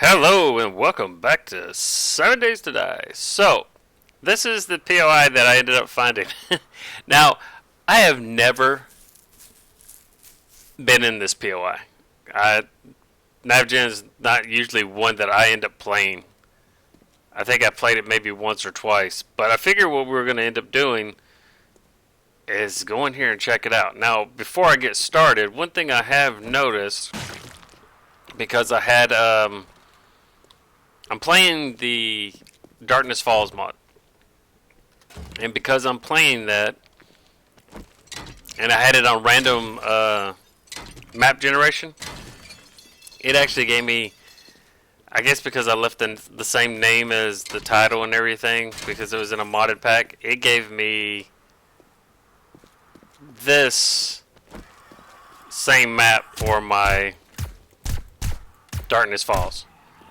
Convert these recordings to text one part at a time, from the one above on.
Hello and welcome back to 7 Days to Die. So, this is the POI that I ended up finding. Now, I have never been in this POI. Knife Gen is not usually one that I end up playing. I think I played it maybe once or twice, but I figure what we're going to end up doing is go in here and check it out. Now, before I get started, one thing I have noticed, because I'm playing the Darkness Falls mod. And because I'm playing that, and I had it on random map generation, it actually gave me, I guess because I left the same name as the title and everything, because it was in a modded pack, it gave me this same map for my Darkness Falls.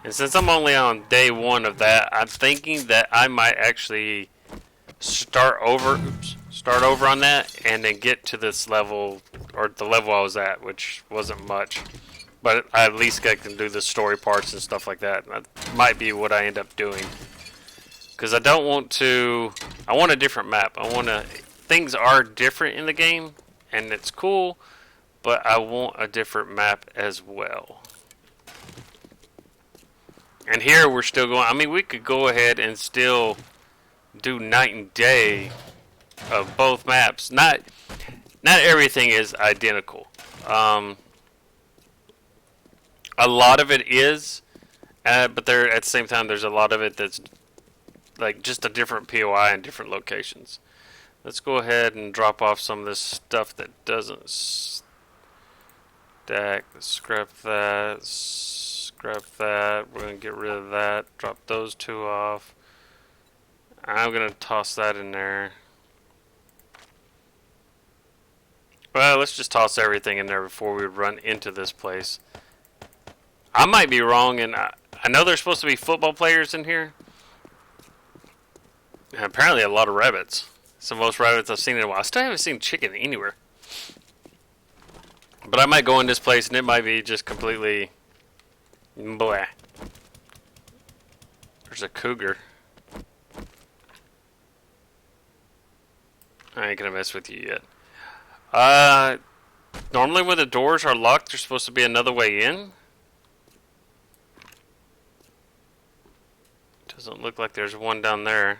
And since I'm only on day one of that, I'm thinking that I might actually start over on that and then get to this level, or the level I was at, which wasn't much. But I at least I can do the story parts and stuff like that. That might be what I end up doing. Because I don't want to, I want a different map. Things are different in the game, and it's cool, but I want a different map as well. And here we're still going, I mean, we could go ahead and still do night and day of both maps. Not everything is identical. A lot of it is, but there at the same time there's a lot of it that's like just a different POI in different locations. Let's go ahead and drop off some of this stuff that doesn't stack. Scrap that. Scrap that. We're going to get rid of that. Drop those two off. I'm going to toss that in there. Well, let's just toss everything in there before we run into this place. I might be wrong, and I know there's supposed to be football players in here. And apparently a lot of rabbits. It's the most rabbits I've seen in a while. I still haven't seen chicken anywhere. But I might go in this place, and it might be just completely... blah. There's a cougar. I ain't gonna mess with you yet. Normally when the doors are locked, there's supposed to be another way in. Doesn't look like there's one down there.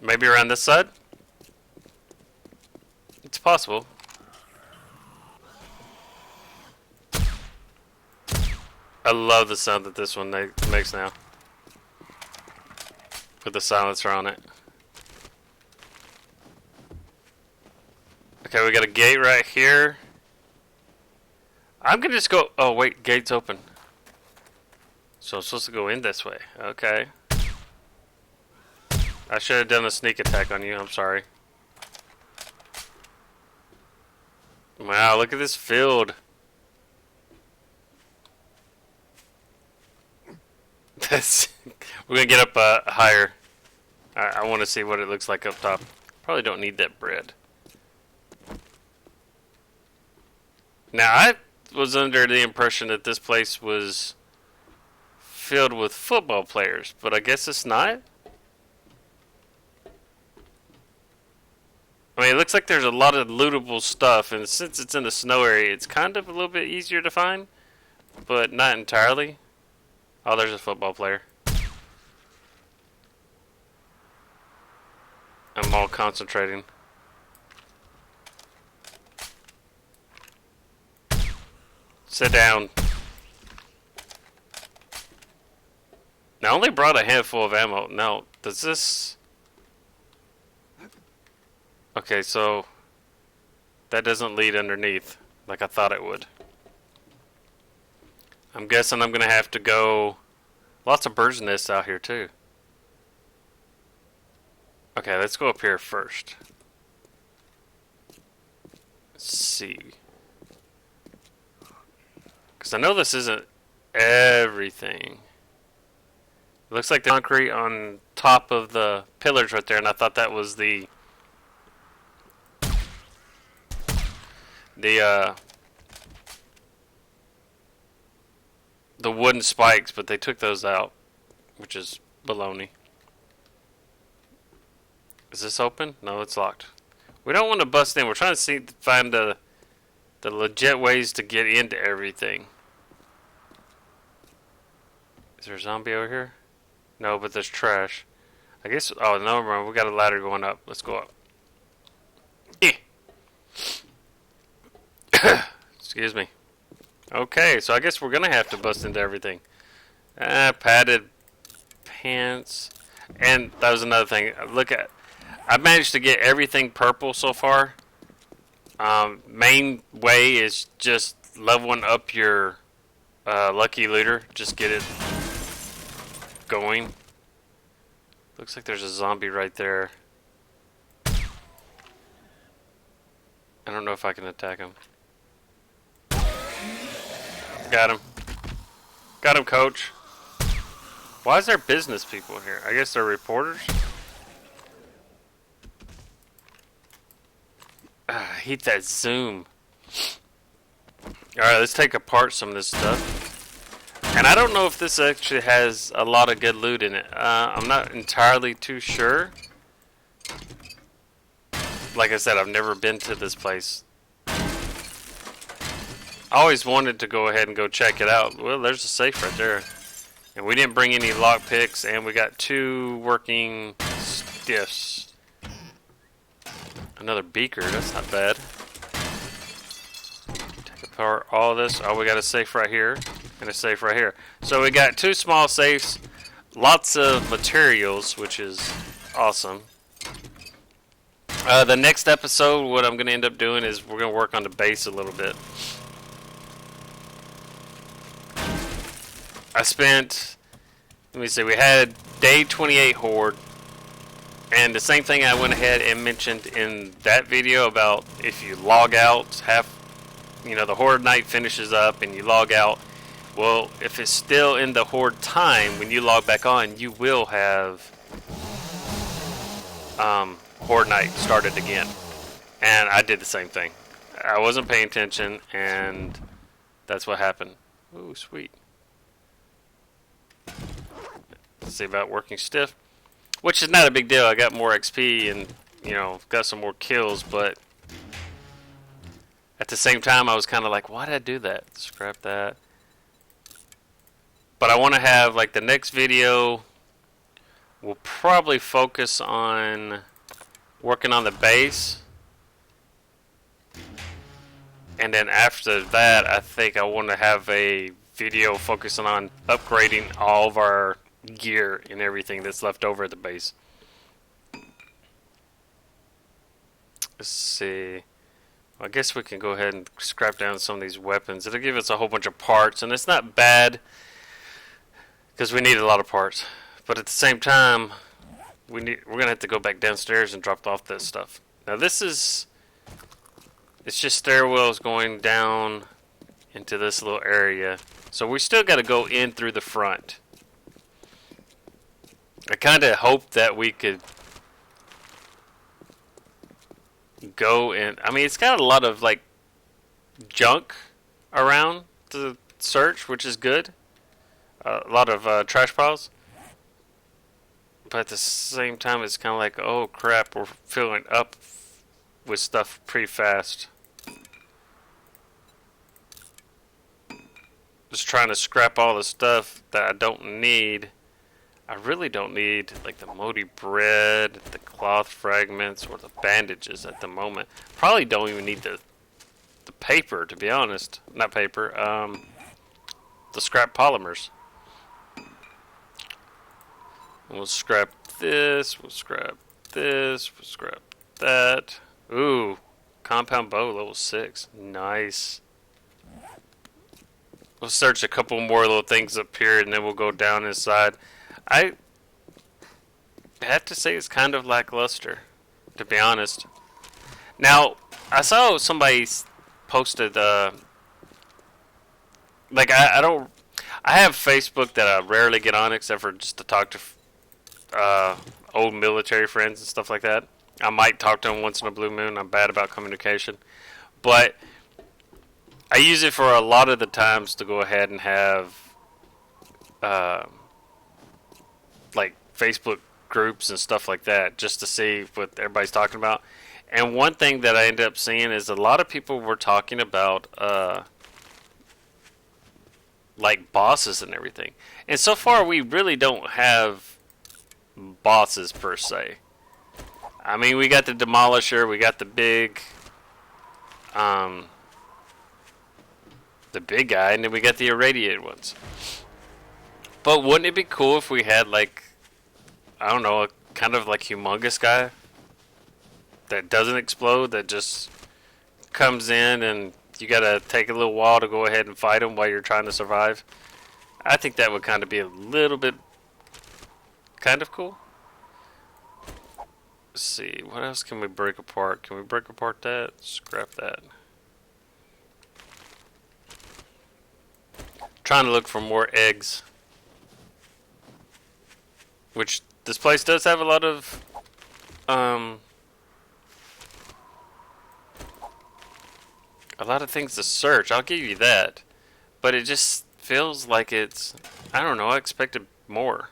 Maybe around this side? It's possible. I love the sound that this one makes now. With the silencer on it. Okay, we got a gate right here. I'm gonna just go... Oh, wait, gate's open. So I'm supposed to go in this way. Okay. I should have done a sneak attack on you. I'm sorry. Wow, look at this field. We're gonna get up higher. I want to see what it looks like up top. Probably don't need that bread. Now, I was under the impression that this place was filled with football players, but I guess it's not. I mean, it looks like there's a lot of lootable stuff, and since it's in the snow area, it's kind of a little bit easier to find, but not entirely. Oh, there's a football player. I'm all concentrating. Sit down. Now, I only brought a handful of ammo. Now, does this... Okay, so... that doesn't lead underneath, like I thought it would. I'm guessing I'm going to have to go... Lots of birds' nests out here, too. Okay, let's go up here first. Let's see. Because I know this isn't everything. It looks like the concrete on top of the pillars right there, and I thought that was the the wooden spikes, but they took those out, which is baloney. Is this open? No, it's locked. We don't want to bust in. We're trying to find the legit ways to get into everything. Is there a zombie over here? No, but there's trash. I guess. Oh, no, never mind. We got a ladder going up. Let's go up. Excuse me. Okay, so I guess we're gonna have to bust into everything. Padded pants, and that was another thing. Look at. I managed to get everything purple so far. Main way is just leveling up your lucky looter. Just get it going. Looks like there's a zombie right there. I don't know if I can attack him. Got him. Got him, coach. Why is there business people in here? I guess they're reporters? Heat that zoom. Alright, let's take apart some of this stuff. And I don't know if this actually has a lot of good loot in it. I'm not entirely too sure. Like I said, I've never been to this place. I always wanted to go ahead and go check it out. Well, there's a safe right there. And we didn't bring any lock picks, and we got 2 working stiffs. Another beaker, that's not bad. Take apart all this. Oh, we got a safe right here, and a safe right here. So we got 2 small safes, lots of materials, which is awesome. The next episode, what I'm going to end up doing is we're going to work on the base a little bit. I spent, let me see, we had day 28 horde, and the same thing I went ahead and mentioned in that video about if you log out, the horde night finishes up and you log out. Well, if it's still in the horde time, when you log back on, you will have horde night started again. And I did the same thing. I wasn't paying attention, and that's what happened. Ooh, sweet. Let's see about working stiff, which is not a big deal. I got more XP and got some more kills, but at the same time I was kind of like, why did I do that? Scrap that. But I want to have, like, the next video will probably focus on working on the base, and then after that I think I want to have a video focusing on upgrading all of our gear and everything that's left over at the base. Let's see. Well, I guess we can go ahead and scrap down some of these weapons. It'll give us a whole bunch of parts, and it's not bad because we need a lot of parts. But at the same time, we're gonna have to go back downstairs and drop off this stuff. Now it's just stairwells going down into this little area. So we still got to go in through the front. I kind of hoped that we could go in. I mean, it's got a lot of, like, junk around to search, which is good. A lot of trash piles. But at the same time, it's kind of like, oh crap, we're filling up with stuff pretty fast. Just trying to scrap all the stuff that I don't need. I really don't need, like, the moldy bread, the cloth fragments, or the bandages at the moment. Probably don't even need the paper, to be honest. Not paper, the scrap polymers. And we'll scrap this, we'll scrap this, we'll scrap that. Ooh, compound bow, level 6. Nice. We'll search a couple more little things up here, and then we'll go down inside. I have to say it's kind of lackluster, to be honest. Now, I saw somebody posted, I have Facebook that I rarely get on except for just to talk to old military friends and stuff like that. I might talk to them once in a blue moon. I'm bad about communication. But I use it for a lot of the times to go ahead and have uh, like Facebook groups and stuff like that, just to see what everybody's talking about. And one thing that I ended up seeing is a lot of people were talking about like bosses and everything. And so far, we really don't have bosses per se. I mean, we got the Demolisher, we got um, the big guy, and then we got the irradiated ones. But wouldn't it be cool if we had like, I don't know, a kind of like humongous guy that doesn't explode, that just comes in and you gotta take a little while to go ahead and fight him while you're trying to survive? I think that would kind of be a little bit kind of cool. Let's see, what else can we break apart? Can we break apart that? Scrap that. Trying to look for more eggs. Which this place does have a lot of things to search. I'll give you that. But it just feels like it's, I don't know, I expected more.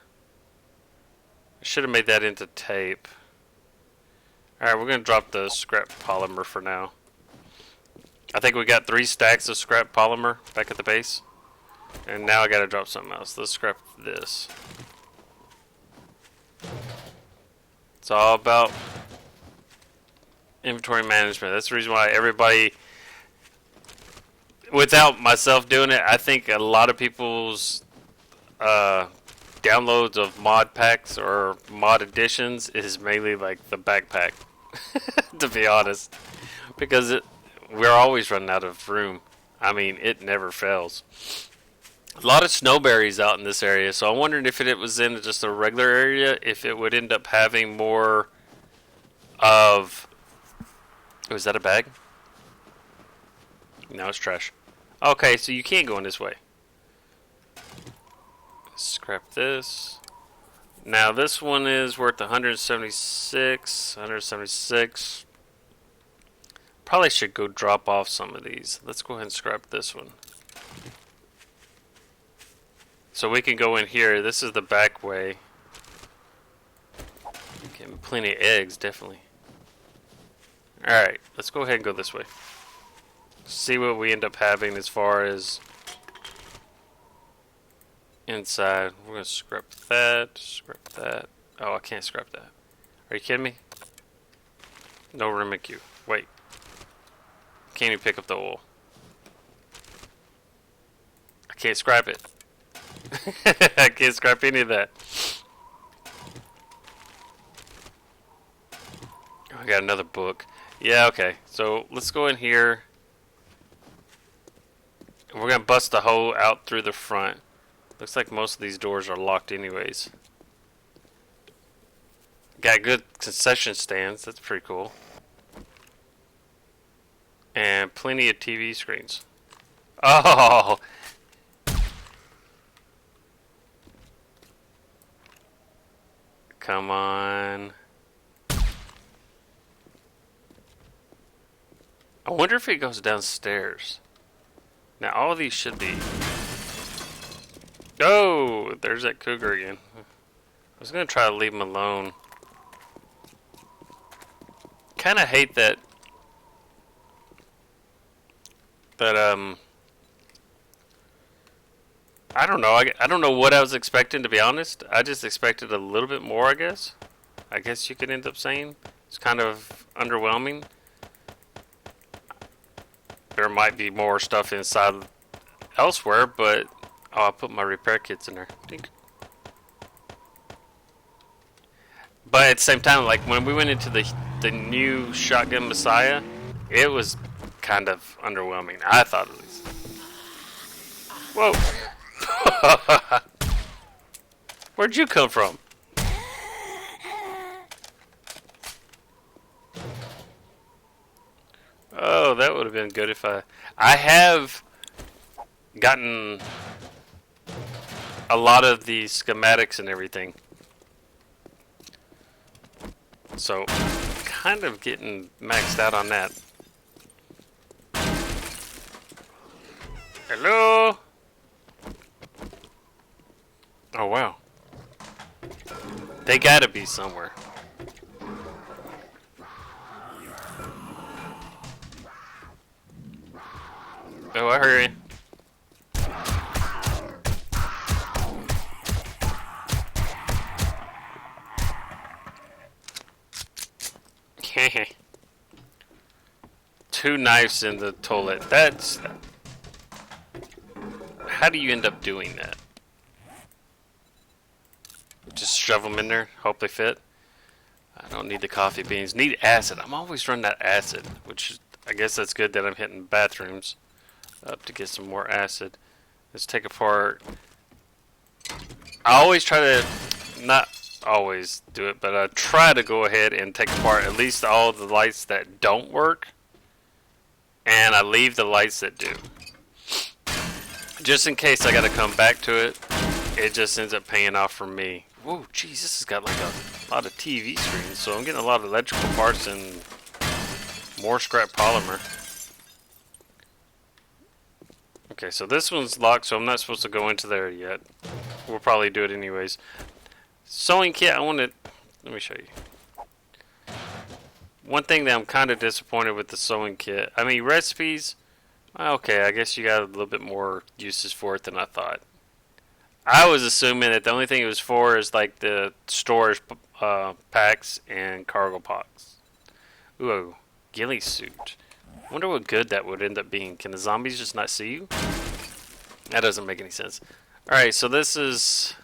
I should have made that into tape. Alright, we're going to drop the scrap polymer for now. I think we got 3 stacks of scrap polymer back at the base. And now I got to drop something else. Let's scrap this. It's all about inventory management. That's the reason why everybody, without myself doing it, I think a lot of people's downloads of mod packs or mod editions is mainly like the backpack, to be honest, because we're always running out of room. I mean, it never fails. A lot of snowberries out in this area, so I'm wondering if it was in just a regular area, if it would end up having more of... Oh, is that a bag? No, it's trash. Okay, so you can't go in this way. Scrap this. Now this one is worth 176. 176. Probably should go drop off some of these. Let's go ahead and scrap this one. So we can go in here. This is the back way. Getting plenty of eggs, definitely. Alright, let's go ahead and go this way. See what we end up having as far as inside. We're going to scrap that. Scrap that. Oh, I can't scrap that. Are you kidding me? No Remicu. Wait. Can't even pick up the oil. I can't scrap it. I can't scrap any of that. Oh, I got another book. Yeah, okay. So let's go in here. We're going to bust the hole out through the front. Looks like most of these doors are locked anyways. Got good concession stands. That's pretty cool. And plenty of TV screens. Oh! Come on. I wonder if it goes downstairs. Now all of these should be... Oh! There's that cougar again. I was going to try to leave him alone. Kind of hate that... I don't know. I don't know what I was expecting, to be honest. I just expected a little bit more, I guess. I guess you could end up saying. It's kind of underwhelming. There might be more stuff inside elsewhere, but... Oh, I put my repair kits in there. Dink. But at the same time, like, when we went into the new Shotgun Messiah, it was kind of underwhelming. I thought at least. Whoa! Where'd you come from? Oh, that would have been good if I have gotten a lot of the schematics and everything. So, kind of getting maxed out on that. Hello? Oh, wow. They gotta be somewhere. Oh, I heard you. Two knives in the toilet. That's... How do you end up doing that? Just shove them in there, hope they fit. I don't need the coffee beans. Need acid. I'm always running that acid, which I guess that's good that I'm hitting bathrooms up to get some more acid. Let's take apart. I always try to, not always do it, but I try to go ahead and take apart at least all the lights that don't work, and I leave the lights that do. Just in case I gotta come back to it, it just ends up paying off for me. Whoa, jeez, this has got like a lot of TV screens, so I'm getting a lot of electrical parts and more scrap polymer. Okay, so this one's locked, so I'm not supposed to go into there yet. We'll probably do it anyways. Sewing kit, I want to... Let me show you. One thing that I'm kind of disappointed with the sewing kit. I mean, recipes... Okay, I guess you got a little bit more uses for it than I thought. I was assuming that the only thing it was for is like the storage packs and cargo box. Ooh, ghillie suit. Wonder what good that would end up being. Can the zombies just not see you? That doesn't make any sense. Alright, so this is...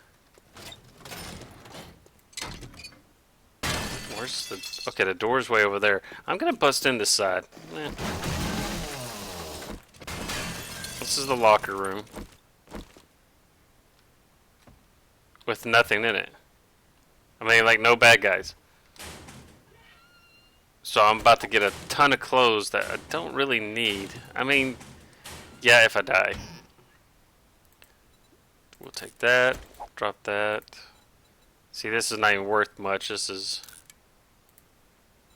Where's the... Okay, the door's way over there. I'm gonna bust in this side. This is the locker room. With nothing in it. I mean, like, no bad guys. So I'm about to get a ton of clothes that I don't really need. I mean, yeah, if I die. We'll take that. Drop that. See, this is not even worth much. This is...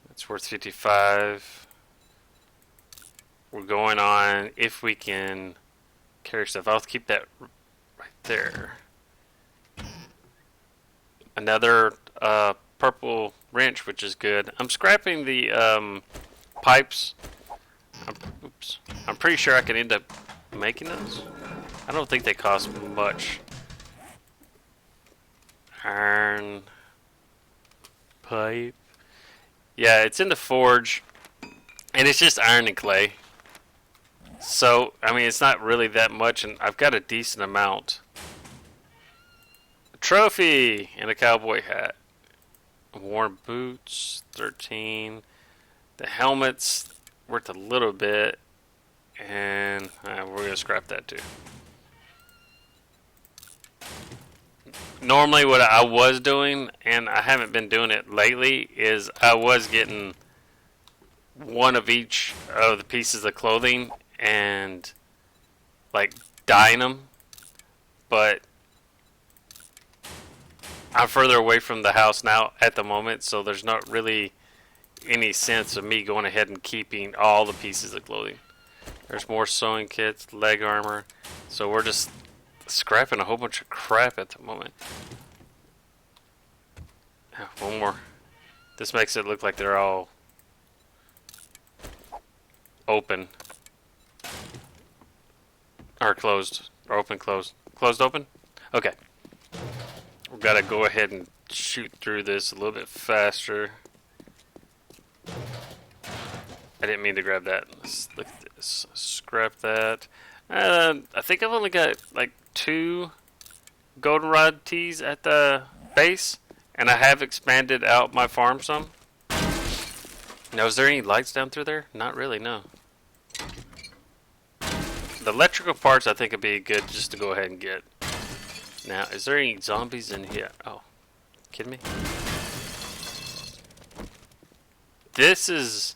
It's worth 55. We're going on if we can carry stuff. I'll keep that right there. Another purple wrench, which is good. I'm scrapping the pipes. I'm pretty sure I can end up making those. I don't think they cost much. Iron pipe. Yeah, it's in the forge, and it's just iron and clay. So, I mean, it's not really that much, and I've got a decent amount. A trophy and a cowboy hat. Worn boots, 13. The helmet's worth a little bit, and we're going to scrap that too. Normally what I was doing, and I haven't been doing it lately, is I was getting one of each of the pieces of clothing and like dyeing them, but I'm further away from the house now at the moment, so there's not really any sense of me going ahead and keeping all the pieces of clothing. There's more sewing kits, leg armor, so we're just scrapping a whole bunch of crap at the moment. One more. This makes it look like they're all open. Or closed. Or open, closed. Closed, open? Okay. We've got to go ahead and shoot through this a little bit faster. I didn't mean to grab that. Let's look at this. Scrap that. I think I've only got like 2 goldenrod tees at the base, and I have expanded out my farm some. Now, is there any lights down through there? Not really, no. The electrical parts I think would be good just to go ahead and get. Now, is there any zombies in here? Oh, kidding me? This is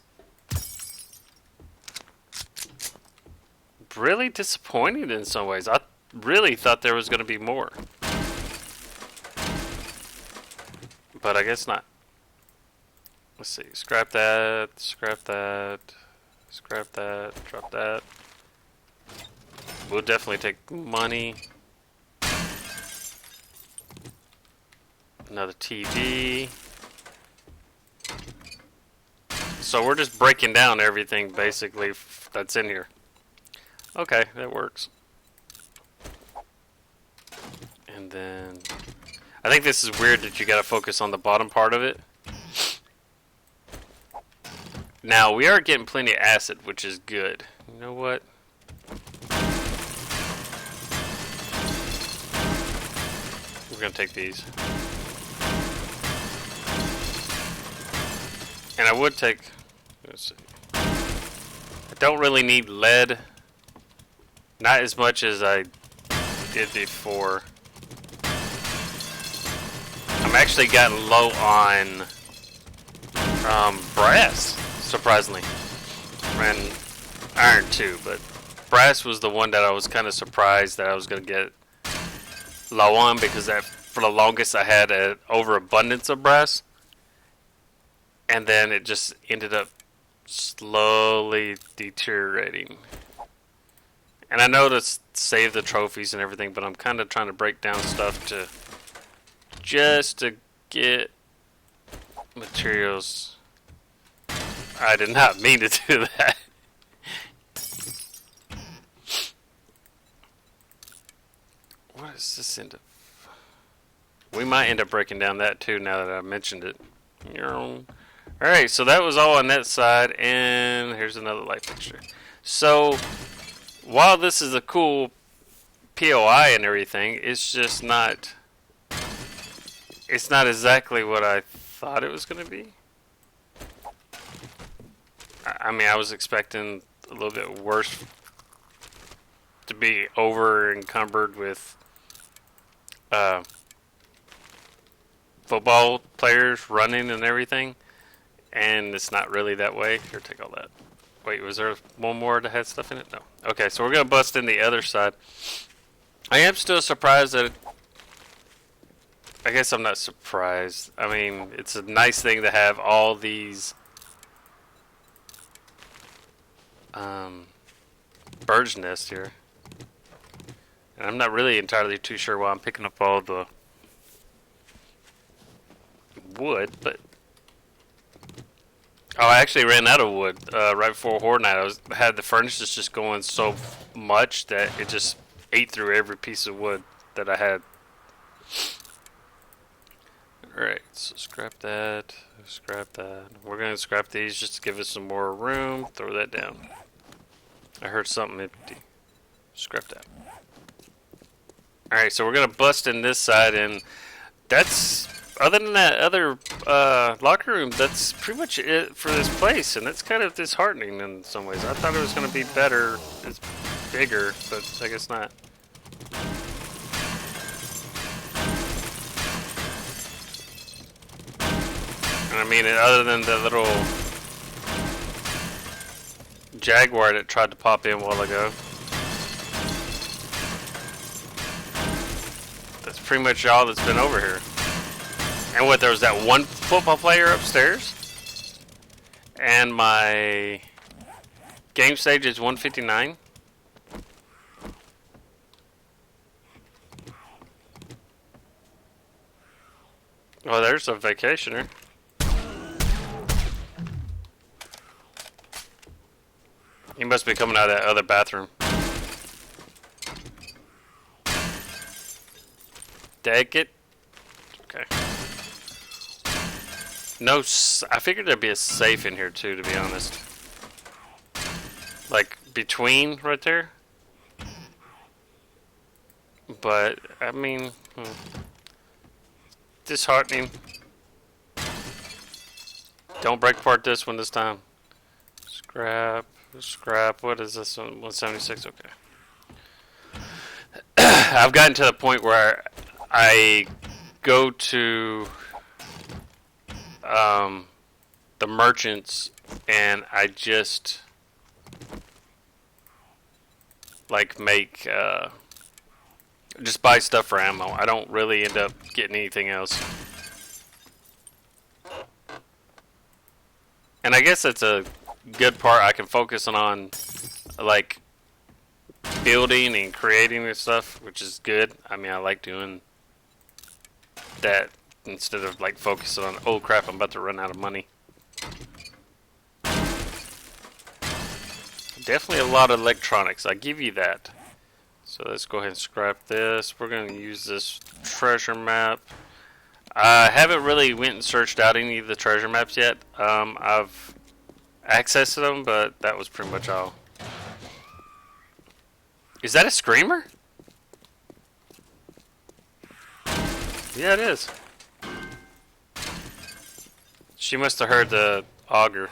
really disappointing in some ways. I really thought there was going to be more. But I guess not. Let's see. Scrap that. Scrap that. Scrap that. Drop that. We'll definitely take money. Another TV. So we're just breaking down everything basically that's in here. Okay, that works. And then I think this is weird that you gotta focus on the bottom part of it. Now we are getting plenty of acid, which is good. You know what? We're gonna take these. And I would take, let's see. I don't really need lead. Not as much as I did before. I'm actually gotten low on brass, surprisingly. And iron too, but brass was the one that I was kind of surprised that I was going to get low on, because that for the longest I had an overabundance of brass. And then it just ended up slowly deteriorating. And I know to save the trophies and everything, but I'm kind of trying to break down stuff to just to get materials. I did not mean to do that. What is this end up? We might end up breaking down that too now that I mentioned it. Alright, so that was all on that side, and here's another light fixture. So, while this is a cool POI and everything, it's just not... It's not exactly what I thought it was going to be. I mean, I was expecting a little bit worse, to be over encumbered with football players running and everything. And it's not really that way. Here, take all that. Wait, was there one more that had stuff in it? No. Okay, so we're going to bust in the other side. I am still surprised that... I guess I'm not surprised. I mean, it's a nice thing to have all these bird's nests here. And I'm not really entirely too sure why I'm picking up all the wood, but... Oh, I actually ran out of wood right before Horde Night. I had the furnaces just going so much that it just ate through every piece of wood that I had. Alright, so scrap that. Scrap that. We're going to scrap these just to give us some more room. Throw that down. I heard something empty. Scrap that. Alright, so we're going to bust in this side, and that's... Other than that other locker room, that's pretty much it for this place, and that's kind of disheartening in some ways. I thought it was going to be better, it's bigger, but I guess not. And I mean, other than the little Jaguar that tried to pop in a while ago, that's pretty much all that's been over here. And what, there was that one football player upstairs? And my game stage is 159. Oh, there's a vacationer. He must be coming out of that other bathroom. Take it. Okay. No, I figured there'd be a safe in here too, to be honest. Like, between right there. But, I mean, disheartening. Don't break apart this one this time. Scrap, scrap, what is this one? 176, okay. I've gotten to the point where I go to the merchants and I just like make just buy stuff for ammo. I don't really end up getting anything else. And I guess that's a good part. I can focus on like building and creating and stuff, which is good. I mean, I like doing that instead of like focusing on, oh crap, I'm about to run out of money. Definitely a lot of electronics, I give you that. So let's go ahead and scrap this. We're going to use this treasure map. I haven't really went and searched out any of the treasure maps yet. I've accessed them, but that was pretty much all. Is that a screamer? Yeah, it is. She must have heard the auger.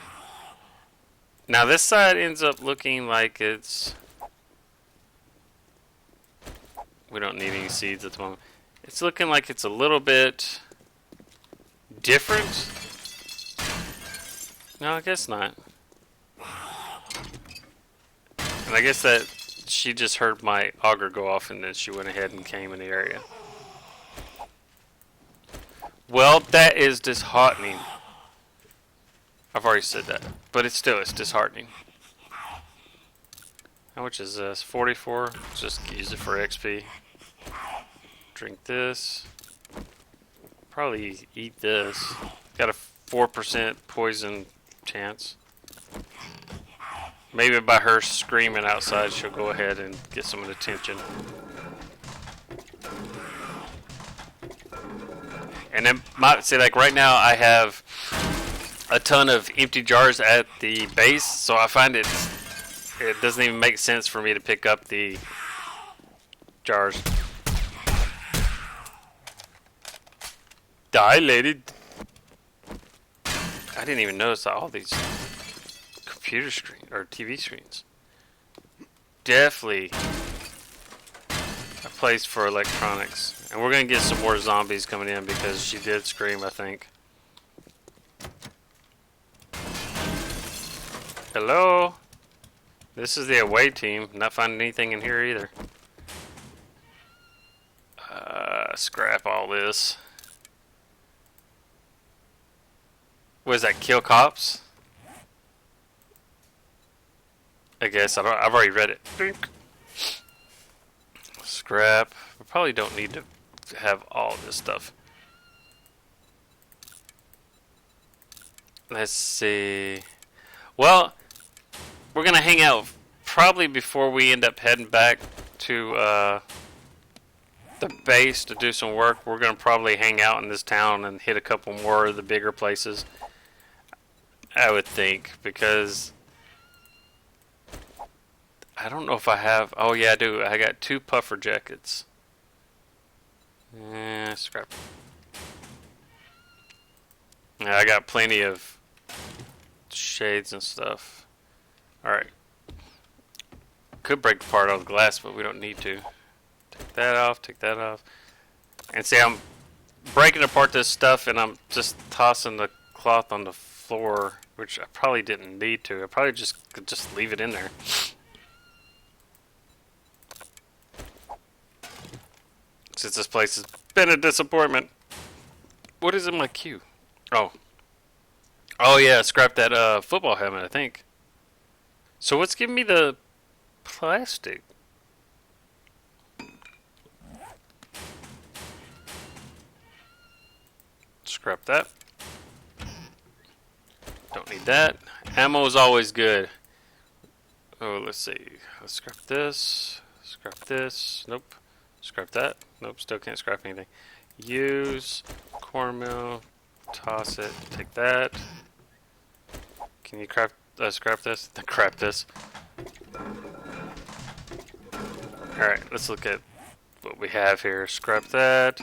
Now this side ends up looking like it's... We don't need any seeds at the moment. It's looking like it's a little bit different. No, I guess not. And I guess that she just heard my auger go off and then she went ahead and came in the area. Well, that is disheartening. I've already said that, but it's disheartening. How much is this? 44? Just use it for XP. Drink this. Probably eat this. Got a 4% poison chance. Maybe by her screaming outside, she'll go ahead and get some attention. And then, see, like right now, I have a ton of empty jars at the base, so I find it doesn't even make sense for me to pick up the jars. Die, lady. I didn't even notice all these computer screens or TV screens. Definitely a place for electronics. And we're gonna get some more zombies coming in because she did scream, I think. Hello? This is the away team. Not finding anything in here either. Scrap all this. What is that? Kill cops? I guess I've already read it. Scrap. We probably don't need to have all this stuff. Let's see. Well, we're gonna hang out probably before we end up heading back to the base to do some work. We're gonna probably hang out in this town and hit a couple more of the bigger places, I would think, because I don't know if I have. Oh yeah, I do. I got 2 puffer jackets. Scrap. Yeah, I got plenty of shades and stuff. Alright. Could break apart all the glass, but we don't need to. Take that off, take that off. And see, I'm breaking apart this stuff and I'm just tossing the cloth on the floor, which I probably didn't need to. I probably could just leave it in there. Since this place has been a disappointment. What is in my queue? Oh. Oh yeah, scrap that football helmet, I think. So what's giving me the plastic? Scrap that. Don't need that. Ammo is always good. Oh, let's see. Let's scrap this. Scrap this. Nope. Scrap that. Nope, still can't scrap anything. Use cornmeal. Toss it. Take that. Can you scrap this? Crap this. Alright, let's look at what we have here. Scrap that.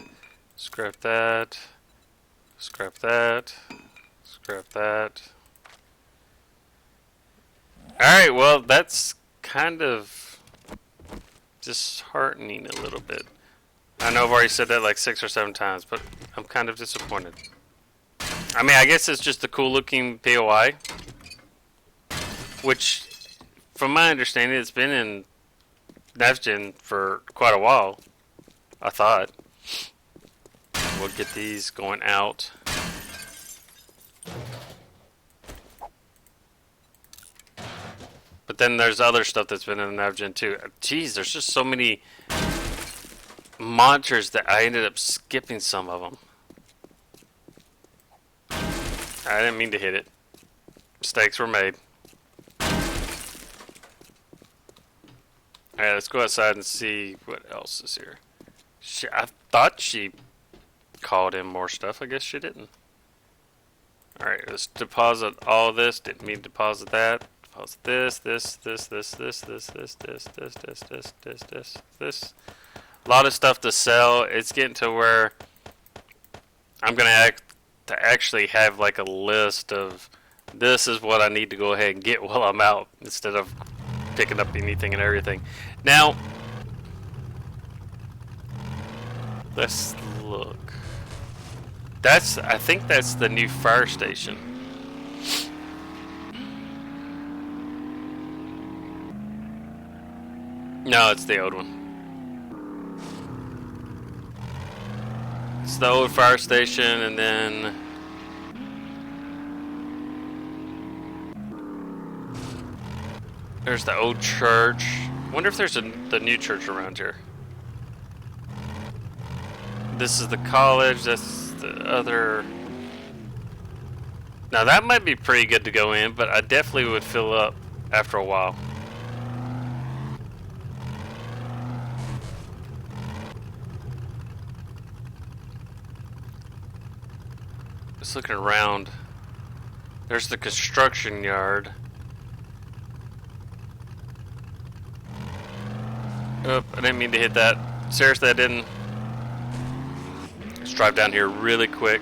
Scrap that. Scrap that. Scrap that. Alright, well, that's kind of disheartening a little bit. I know I've already said that like 6 or 7 times, but I'm kind of disappointed. I mean, I guess it's just a cool looking POI, which, from my understanding, it's been in NavGen for quite a while, I thought. We'll get these going out. But then there's other stuff that's been in NavGen too. Jeez, there's just so many monsters that I ended up skipping some of them. I didn't mean to hit it. Mistakes were made. Alright, let's go outside and see what else is here. I thought she called in more stuff. I guess she didn't. Alright, let's deposit all this. Didn't mean to deposit that. Deposit this. A lot of stuff to sell. It's getting to where I'm gonna actually have like a list of this is what I need to go ahead and get while I'm out instead of picking up anything and everything. Now, let's look. I think that's the new fire station. No, it's the old one. It's the old fire station, and then there's the old church. Wonder if there's the new church around here. This is the college. That's the other. Now that might be pretty good to go in, but I definitely would fill up after a while. Just looking around. There's the construction yard. Oop, I didn't mean to hit that. Seriously, I didn't. Let's drive down here really quick.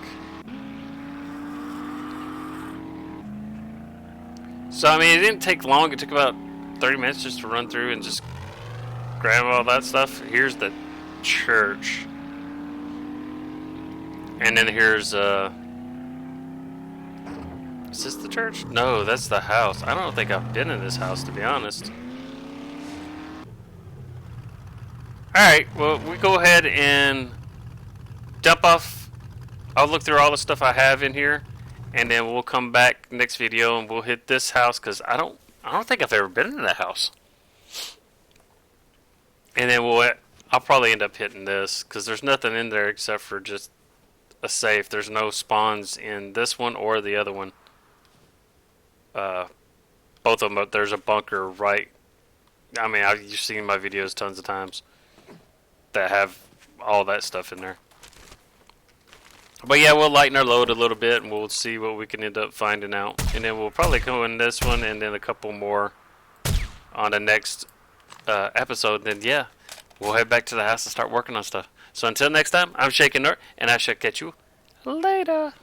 So, I mean, it didn't take long. It took about 30 minutes just to run through and just grab all that stuff. Here's the church. And then here's, is this the church? No, that's the house. I don't think I've been in this house, to be honest. Alright, well, we go ahead and dump off. I'll look through all the stuff I have in here, and then we'll come back next video and we'll hit this house, because I don't think I've ever been in that house. And then I'll probably end up hitting this, because there's nothing in there except for just a safe. There's no spawns in this one or the other one. Both of them, but there's a bunker right. I mean, you've seen my videos tons of times that have all that stuff in there. But yeah, we'll lighten our load a little bit and we'll see what we can end up finding out. And then we'll probably go in this one and then a couple more on the next episode. And then yeah, we'll head back to the house and start working on stuff. So until next time, I'm ShakenNORT and I shall catch you later.